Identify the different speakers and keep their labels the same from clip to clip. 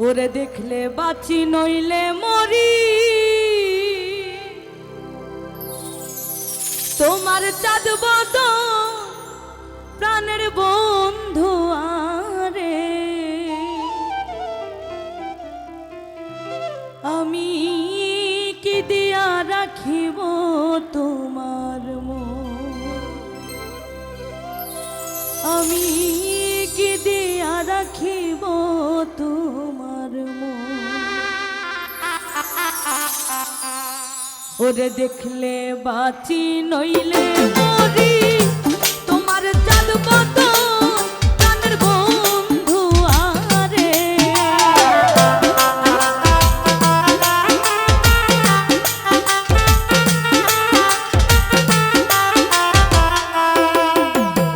Speaker 1: ওরে দেখলে বাঁচি নইলে মরি, তোমার চাঁদ বদন প্রাণের বন্ধু আরে, আমি কি দিয়া রাখিব তোমার মন, আমি কি দিয়া রাখিব তোমার মন। ওরে দেখলে বাঁচি নইলে মরি, তোমার চাঁদ বদন প্রাণের বন্ধু আরে,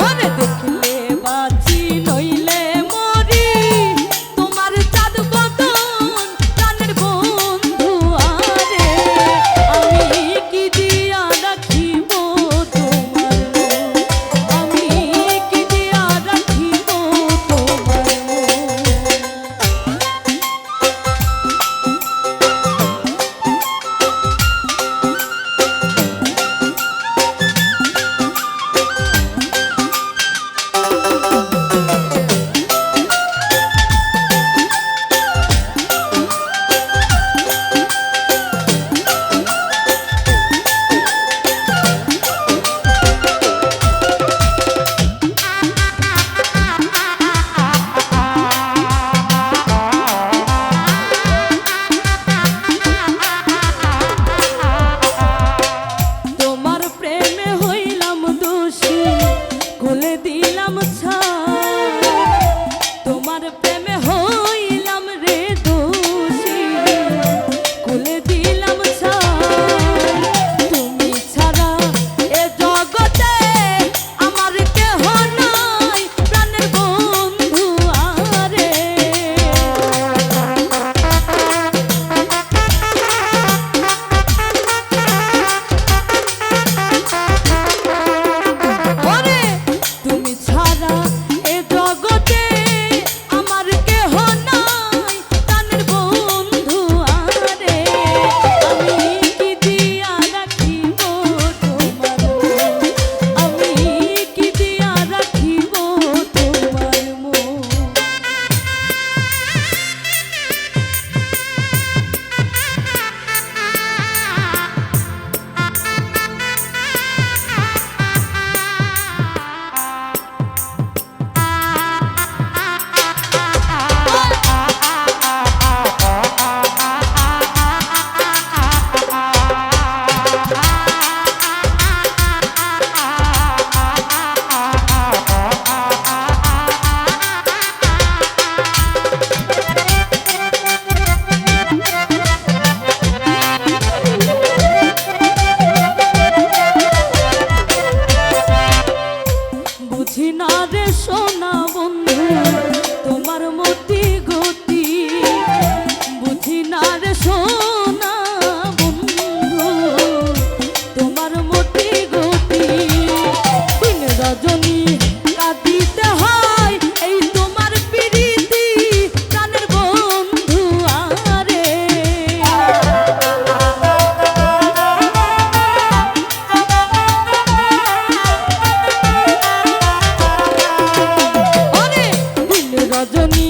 Speaker 1: ওরে দেখলে বাঁচি নইলে মরি, তোমার চাঁদ বদন প্রাণের বন্ধু আরে, আমি কি দিয়া রাখিব তোমার মন, আমি কি দিয়া রাখিব তোমার তোমার প্রেমে হইলাম দোষী, খুলে দিলাম ছাই, তোমার প্রেমে হইলাম রে দোষী, খুলে দিলাম ছাই, তুমি ছাড়া এ জগতে আমার কেহ নাই প্রাণের বন্ধু আরে, ওরে তুমি ছাড়া এ জগতে আমার কেহ নাই প্রাণের বন্ধু আরে, আমি কি দিয়া রাখিব তোমার মন, আমি কি দিয়া রাখিব তোমার মন। বুঝি না রে সোনা বন্ধু তোমার মতি গতি, বুঝি না রে সোনা বন্ধু তোমার মতি গতি, দিন রজনী কাঁদিতে হয় এই তোমার প্রীতি প্রাণের বন্ধু আরে, ওরে দিন রজনী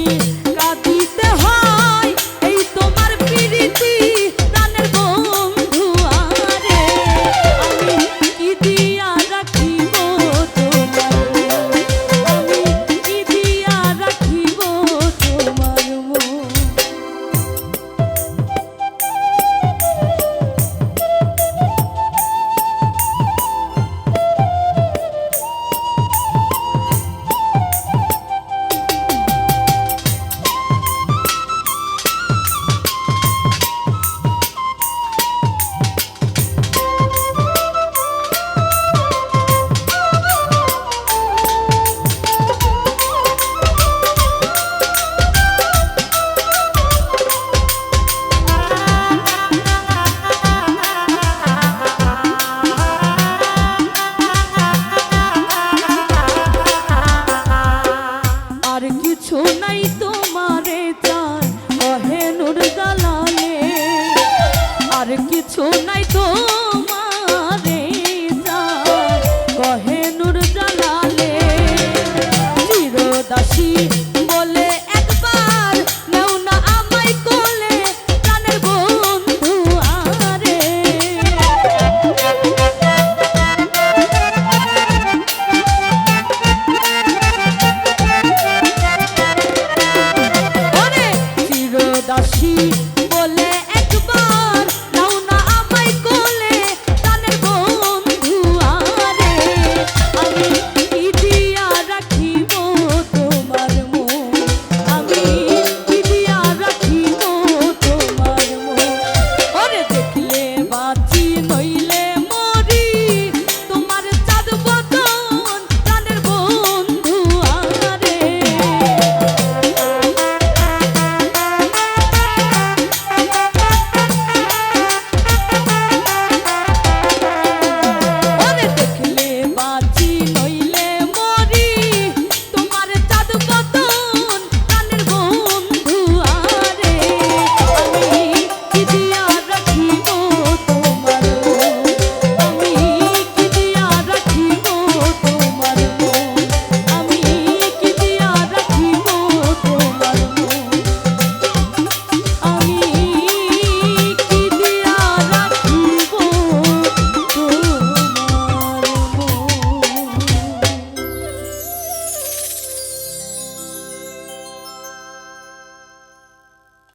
Speaker 1: বুঝি